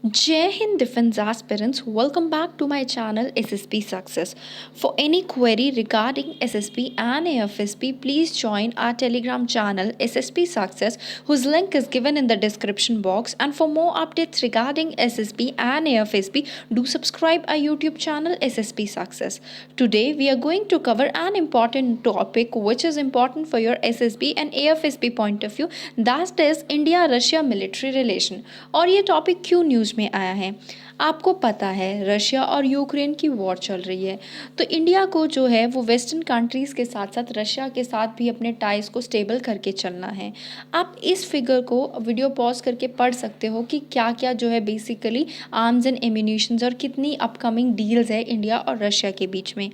Jai Hind Defense aspirants, welcome back to my channel SSP Success. For any query regarding SSP and AFSP, please join our Telegram channel SSP Success, whose link is given in the description box. And for more updates regarding SSP and AFSP, do subscribe our YouTube channel SSP Success. Today, we are going to cover an important topic which is important for your SSB and AFSP point of view, that is India-Russia military relation. और ये topic क्यों news में आया है? आपको पता है Russia और यूक्रेन की वॉर चल रही है, तो इंडिया को जो है वो वेस्टर्न कंट्रीज़ के साथ साथ रशिया के साथ भी अपने टाइज को स्टेबल करके चलना है। आप इस फिगर को वीडियो पॉज करके पढ़ सकते हो कि क्या क्या जो है बेसिकली आर्म्स एंड एम्यूनिशंस और कितनी अपकमिंग डील्स है इंडिया और रशिया के बीच में।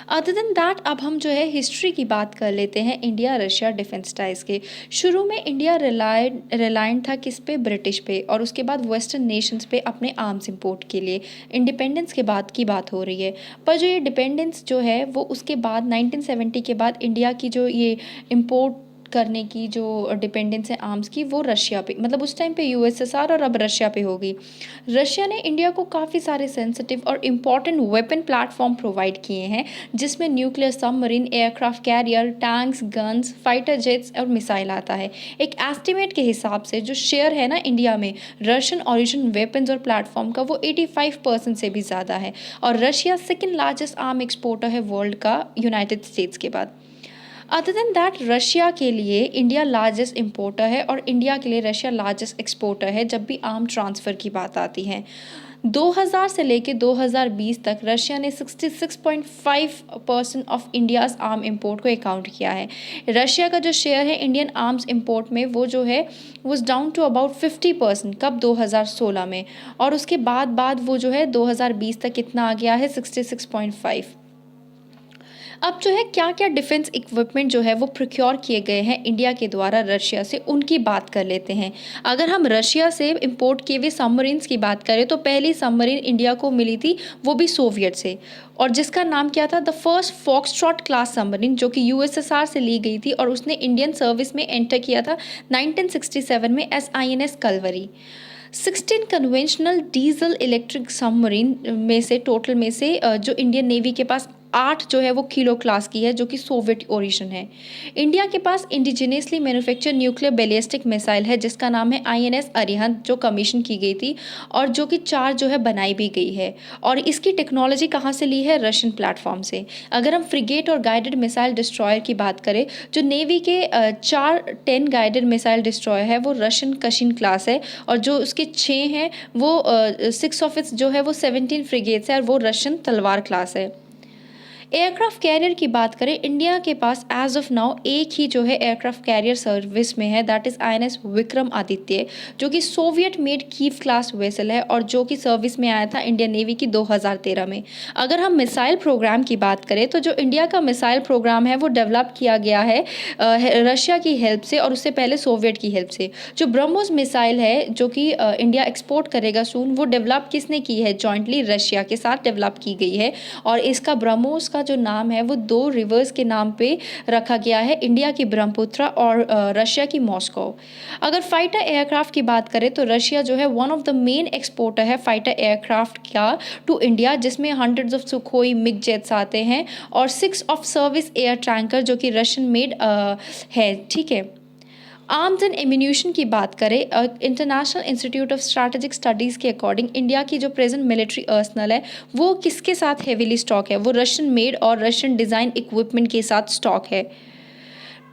अदर देन दैट अब हम जो है हिस्ट्री की बात कर लेते हैं इंडिया रशिया डिफेंस टाइज के। शुरू में इंडिया रिलायंट था किस पे? ब्रिटिश पे, और उसके बाद वेस्टर्न नेशंस पे अपने आर्म्स इंपोर्ट के लिए। इंडिपेंडेंस के बाद की बात हो रही है, पर जो ये डिपेंडेंस जो है वो उसके बाद 1970 के बाद इंडिया की जो ये इम्पोर्ट करने की जो डिपेंडेंस है आर्म्स की, वो रशिया पे, मतलब उस टाइम पे यूएसएसआर और अब रशिया पे होगी। रशिया ने इंडिया को काफ़ी सारे सेंसिटिव और इम्पॉर्टेंट वेपन प्लेटफॉर्म प्रोवाइड किए हैं, जिसमें nuclear submarine, aircraft carrier, tanks, guns, fighter jets और मिसाइल आता है। एक एस्टिमेट के हिसाब से जो शेयर है ना इंडिया में रशियन ओरिजिन वेपन्स और प्लेटफॉर्म का, वो 85% से भी ज़्यादा है। और Russia second largest arm exporter है वर्ल्ड का, यूनाइटेड स्टेट्स के बाद। अदर देन दैट रशिया के लिए इंडिया लार्जेस्ट इम्पोर्टर है और इंडिया के लिए रशिया लार्जेस्ट एक्सपोर्टर है जब भी आर्म ट्रांसफ़र की बात आती है। 2000 से लेके 2020 तक रशिया ने 66.5% ऑफ इंडियाज़ आर्म इंपोर्ट को अकाउंट किया है। रशिया का जो शेयर है इंडियन आर्म्स इंपोर्ट में, वो जो है वॉज डाउन टू अबाउट 50%। कब? 2016 में। और उसके बाद वो जो है 2020 तक कितना आ गया है? 66.5। अब जो है क्या क्या डिफेंस इक्विपमेंट जो है वो प्रोक्योर किए गए हैं इंडिया के द्वारा रशिया से, उनकी बात कर लेते हैं। अगर हम रशिया से इंपोर्ट किए हुए सबमरीन्स की बात करें तो पहली सबमरीन इंडिया को मिली थी, वो भी सोवियत से, और जिसका नाम क्या था? The first foxtrot class submarine, जो कि यूएसएसआर से ली गई थी और उसने इंडियन सर्विस में एंटर किया था 1967 में एस INS Kalvari. 16 conventional diesel electric submarine में से टोटल में से जो इंडियन नेवी के पास 8 जो है वो किलो क्लास की है, जो कि सोवियत ओरिजिन है। इंडिया के पास indigenously manufacture nuclear ballistic missile है, जिसका नाम है INS अरिहंत, जो कमीशन की गई थी और जो कि 4 जो है बनाई भी गई है। और इसकी टेक्नोलॉजी कहाँ से ली है? रशियन प्लेटफॉर्म से। अगर हम फ्रिगेट और गाइडेड मिसाइल डिस्ट्रॉयर की बात करें, जो नेवी के 10 गाइडेड मिसाइल डिस्ट्रॉयर है वो रशियन कशिन क्लास है, और जो उसके 6 हैं वो 6 ऑफ इट्स जो है वो 17 फ्रिगेट्स है और वो रशियन तलवार क्लास है। एयरक्राफ्ट कैरियर की बात करें, इंडिया के पास एज ऑफ नाउ एक ही जो है एयरक्राफ्ट कैरियर सर्विस में है, that is INS Vikram Aditya, जो कि Soviet made Kyiv class vessel है और जो कि सर्विस में आया था इंडियन नेवी की 2013 में। अगर हम मिसाइल प्रोग्राम की बात करें तो जो इंडिया का मिसाइल प्रोग्राम है वो डेवलप किया गया है रशिया की हेल्प से और उससे पहले सोवियत की हेल्प से। जो ब्रह्मोस मिसाइल है जो कि इंडिया एक्सपोर्ट करेगा सून, वो डेवलप किसने की है? जॉइंटली रशिया के साथ डेवलप की गई है। और इसका ब्रह्मोस का जो नाम है वो 2 रिवर्स के नाम पे रखा गया है, इंडिया की ब्रह्मपुत्र और रशिया की मॉस्को। अगर फाइटर एयरक्राफ्ट की बात करें तो रशिया जो है one of the main exporter है फाइटर एयरक्राफ्ट का टू इंडिया, जिसमें hundreds of Sukhoi MiG jets आते हैं और 6 ऑफ सर्विस एयर टैंकर जो कि रशियन मेड है। ठीक है। आर्म्स एंड एम्यूनिशन की बात करें, international institute of strategic studies के अकॉर्डिंग इंडिया की जो प्रेजेंट मिलिट्री अर्सनल है वो किसके साथ हेवीली स्टॉक है? वो रशियन मेड और रशियन डिज़ाइन इक्विपमेंट के साथ स्टॉक है।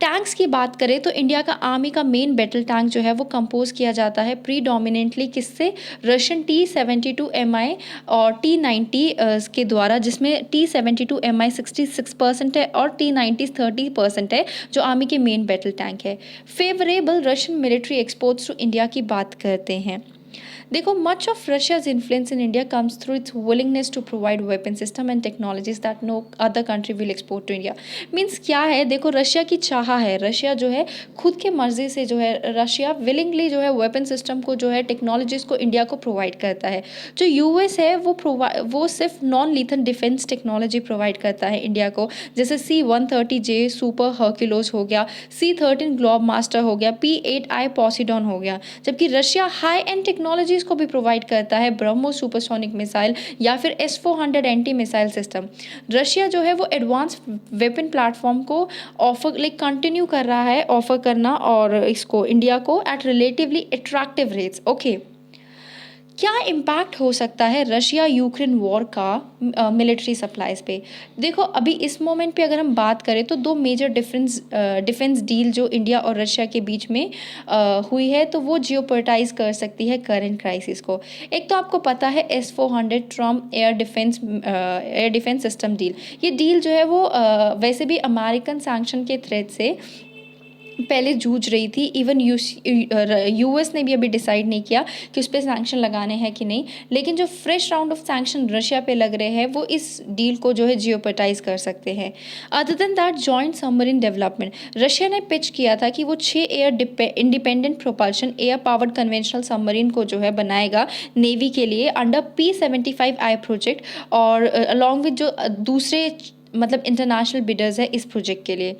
टैंक्स की बात करें तो इंडिया का आर्मी का मेन बैटल टैंक जो है वो कंपोज किया जाता है प्रीडोमिनेंटली किससे? रशियन T-72 Mi और T-90 के द्वारा, जिसमें T-72 Mi 66% है और T-90 30% है, जो आर्मी के मेन बैटल टैंक है। Favourable Russian military exports to India की बात करते हैं। देखो, much of Russia's influence in India comes through its willingness to provide weapon system and technologies that no other country will export to India. Means क्या है? देखो, Russia की चाह है, रशिया जो है खुद के मर्जी से जो है रशिया विलिंगली जो है वेपन सिस्टम को जो है टेक्नोलॉजीज को इंडिया को प्रोवाइड करता है। जो US है वो सिर्फ non lethal defence technology provide करता है इंडिया को, जैसे C-130J सुपर हर्क्यूलोस हो गया, C-13 ग्लोब मास्टर हो गया, P-8I पॉसिडॉन हो गया। जबकि रशिया हाई एंड टेक्नोलॉजी चीज़ को भी प्रोवाइड करता है ब्रह्मोस सुपरसोनिक मिसाइल या फिर S-400 anti missile system. Russia जो है वो एडवांस वेपन प्लेटफॉर्म को ऑफर कंटिन्यू कर रहा है ऑफर करना, और इसको इंडिया को at relatively attractive rates. Okay, क्या इम्पैक्ट हो सकता है रशिया यूक्रेन वॉर का मिलिट्री सप्लाईज पे? देखो अभी इस मोमेंट पे अगर हम बात करें तो दो मेजर डिफेंस डील जो इंडिया और रशिया के बीच में हुई है, तो वो जियोपोलिटाइज कर सकती है करंट क्राइसिस को। एक तो आपको पता है S-400 Trump air defence system deal. ये डील जो है वो वैसे भी अमेरिकन सैंक्शन के थ्रेट से पहले जूझ रही थी। इवन यूएस ने भी अभी डिसाइड नहीं किया कि उस पर सैंक्शन लगाने हैं कि नहीं, लेकिन जो fresh round of sanction Russia पे लग रहे हैं वो इस डील को जो है जियोपोलिटाइज कर सकते हैं। Other than that, joint submarine development, Russia ने पिच किया था कि वो 6 air independent propulsion air powered conventional submarine को जो है बनाएगा नेवी के लिए अंडर P-75I प्रोजेक्ट, और अलॉन्ग विद जो दूसरे मतलब इंटरनेशनल बिडर्स है इस प्रोजेक्ट के लिए।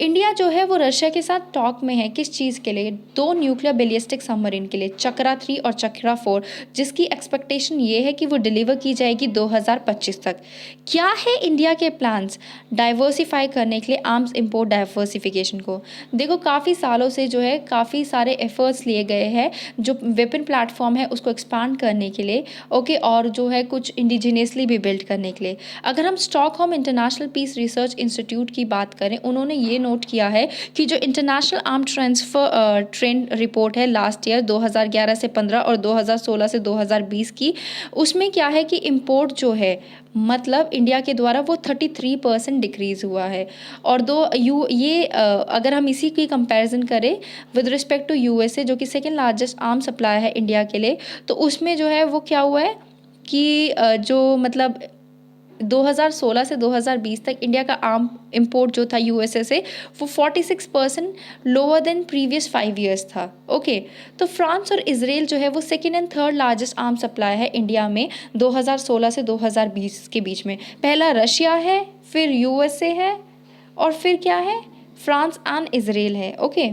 इंडिया जो है वो रशिया के साथ टॉक में है किस चीज़ के लिए? 2 न्यूक्लियर बैलिस्टिक सबमरीन के लिए, चक्रा 3 और चक्रा 4, जिसकी एक्सपेक्टेशन ये है कि वो डिलीवर की जाएगी 2025 तक। क्या है इंडिया के प्लान्स डाइवर्सिफाई करने के लिए आर्म्स इंपोर्ट डाइवर्सिफिकेशन को? देखो काफ़ी सालों से जो है काफ़ी सारे एफर्ट्स लिए गए हैं जो वेपन प्लेटफॉर्म है उसको एक्सपांड करने के लिए, ओके, और जो है कुछ इंडिजिनियसली भी बिल्ड करने के लिए। अगर हम Stockholm International Peace Research Institute की बात करें, उन्होंने ये नोट किया है कि जो international arm transfer trend report है लास्ट ईयर 2011 से 15 और 2016 से 2020 की, उसमें क्या है कि इंपोर्ट जो है मतलब इंडिया के द्वारा वो 33% डिक्रीज़ हुआ है। और अगर हम इसी की कंपैरिजन करें विद रिस्पेक्ट टू यूएसए जो कि सेकेंड लार्जेस्ट आर्म सप्लाई है इंडिया के लिए, तो उसमें जो है वो क्या हुआ है कि जो मतलब 2016 से 2020 तक इंडिया का आर्म इंपोर्ट जो था यूएसए से वो 46% लोअर देन प्रीवियस 5 ईयर्स था। ओके, तो फ्रांस और इजराइल जो है वो second and third largest arm supply है इंडिया में 2016 से 2020 के बीच में। पहला रशिया है, फिर यूएसए है, और फिर क्या है, फ्रांस एंड इजराइल है। ओके,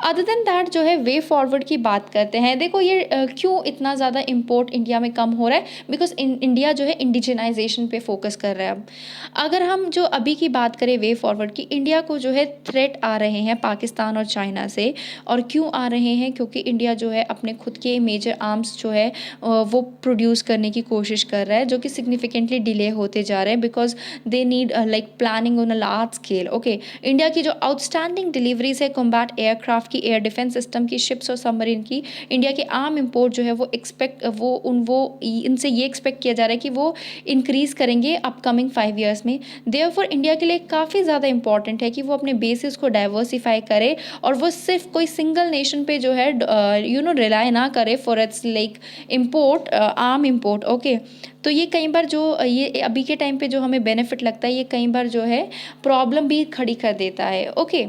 अदर देन दैट जो है वे फॉरवर्ड की बात करते हैं। देखो ये क्यों इतना ज़्यादा इम्पोर्ट इंडिया में कम हो रहा है? बिकॉज इंडिया जो है इंडिजिनाइजेशन पे फोकस कर रहा है अब। अगर हम जो अभी की बात करें वे फॉरवर्ड की, इंडिया को जो है थ्रेट आ रहे हैं पाकिस्तान और चाइना से। और क्यों आ रहे हैं? क्योंकि इंडिया जो है अपने खुद के मेजर आर्म्स जो है वो प्रोड्यूस करने की कोशिश कर रहा है, जो कि सिग्निफिकेंटली डिले होते जा रहे हैं because they need like planning on a large scale. Okay, India की जो आउटस्टैंडिंग डिलीवरीज है कॉम्बैट एयरक्राफ्ट की, एयर डिफेंस सिस्टम की, शिप्स और सबमरीन की, इंडिया के आर्म इंपोर्ट जो है वो इनसे ये एक्सपेक्ट किया जा रहा है कि वो इंक्रीज़ करेंगे अपकमिंग 5 ईयर्स में। देयरफॉर इंडिया के लिए काफ़ी ज़्यादा इंपॉर्टेंट है कि वो अपने बेसिस को डाइवर्सिफाई करे और वो सिर्फ कोई सिंगल नेशन पे जो है रिलाई ना करे for its like import arm import. Okay, तो ये कई बार जो ये अभी के टाइम पे जो हमें बेनिफिट लगता है, ये कई बार जो है प्रॉब्लम भी खड़ी कर देता है। Okay,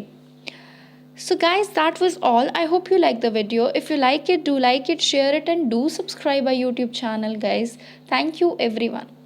so guys, that was all. I hope you like the video. If you like it, do like it, share it, and do subscribe our YouTube channel, guys. Thank you everyone.